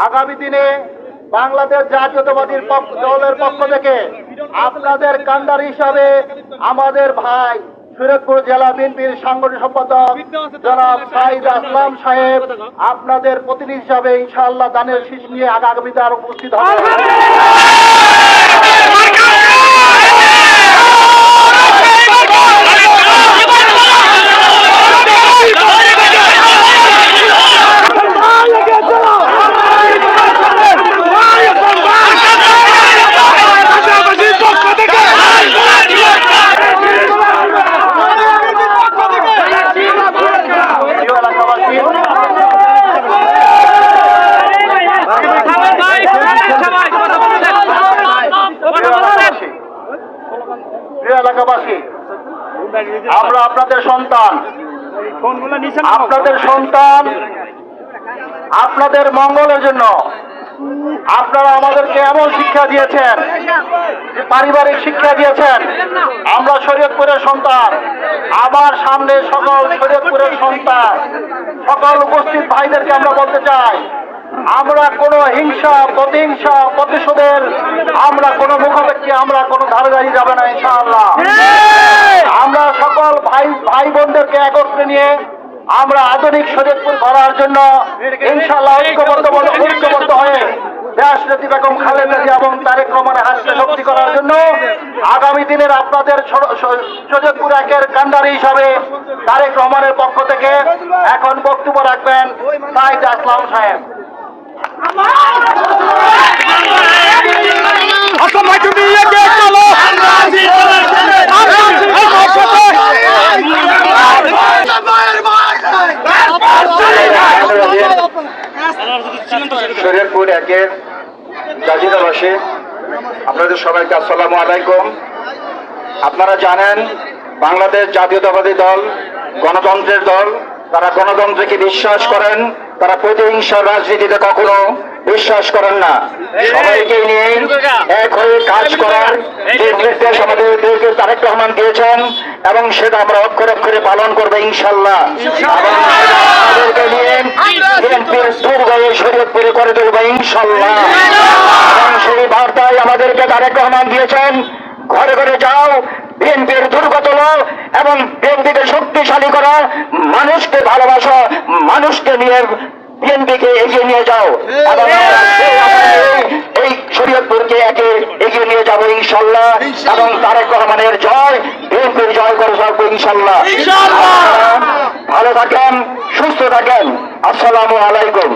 আগামী দিনে বাংলাদেশ জাতীয়তাবাদী দলের পক্ষ থেকে আপনাদের কান্ডারি হিসাবে আমাদের ভাই শরীয়তপুর জেলা বিএনপির সাংগঠনিক সম্পাদক জনাব সাইদ আসলাম সাহেব আপনাদের প্রতিনিধি হিসাবে ইনশাআল্লাহ দানের শীষ নিয়ে আগামীতে আর উপস্থিত হবে। এলাকাবাসী, আমরা আপনাদের সন্তান, আপনাদের মঙ্গলের জন্য আপনারা আমাদেরকে এমন শিক্ষা দিয়েছেন, যে পারিবারিক শিক্ষা দিয়েছেন। আমরা শরীয়তপুরের সন্তান, আমার সামনে সকল শরীয়তপুরের সন্তান, সকল উপস্থিত ভাইদেরকে আমরা বলতে চাই, আমরা কোনো হিংসা প্রতিহিংসা প্রতিশোধের আমরা কোনো মুখাপেক্ষী আমরা কোনো ধারে দাঁড়িয়ে যাবে না ইনশাআল্লাহ। আমরা সকল ভাই বোনদেরকে একত্রে নিয়ে আমরা আধুনিক শরীয়তপুর গড়ার জন্য ইনশাআল্লাহ ঐক্যবদ্ধ হয়ে দেশনেত্রী বেগম খালেদা জিয়া এবং তারেক রহমানের হাতকে শক্তি করার জন্য আগামী দিনের আপনাদের শরীয়তপুর একের কান্ডারি হিসাবে তারেক রহমানের পক্ষ থেকে এখন বক্তব্য রাখবেন সাইদ আসলাম সাহেব। শরীয়তপুর একের জাজিদাবাসী, আপনাদের সবাইকে আসসালামু আলাইকুম। আপনারা জানেন বাংলাদেশ জাতীয়তাবাদী দল গণতন্ত্রের দল, তারা গণতন্ত্রকে বিশ্বাস করেন, তারা প্রতিহিংসার রাজনীতিতে কখনো বিশ্বাস করেন না। সবাইকে নিয়ে এক হয়ে কাজ করার যে নির্দেশ আমাদের তারেক রহমান দিয়েছেন এবং সেটা আমরা অক্ষরে অক্ষরে পালন করবো ইনশাল্লাহ। আমাদেরকে নিয়ে বিএনপির দুর্গয়ে শরীয়তপুরে করে তুলবো ইনশাল্লাহ। এবং সেই বার্তায় আমাদেরকে তারেক রহমান দিয়েছেন, ঘরে ঘরে যাও, বিএনপির দুর্গ তোলো এবং বিএনপিকে শক্তিশালী করা, মানুষকে ভালোবাসা, মানুষকে নিয়ে বিএনপিকে এগিয়ে নিয়ে যাও এবং এই শরীয়তপুরকে এগিয়ে নিয়ে যাবো ইনশাল্লাহ। এবং তারেক রহমানের জয়, বিএনপির জয় করে থাকবো ইনশাল্লাহ। ভালো থাকেন, সুস্থ থাকেন, আসসালামু আলাইকুম।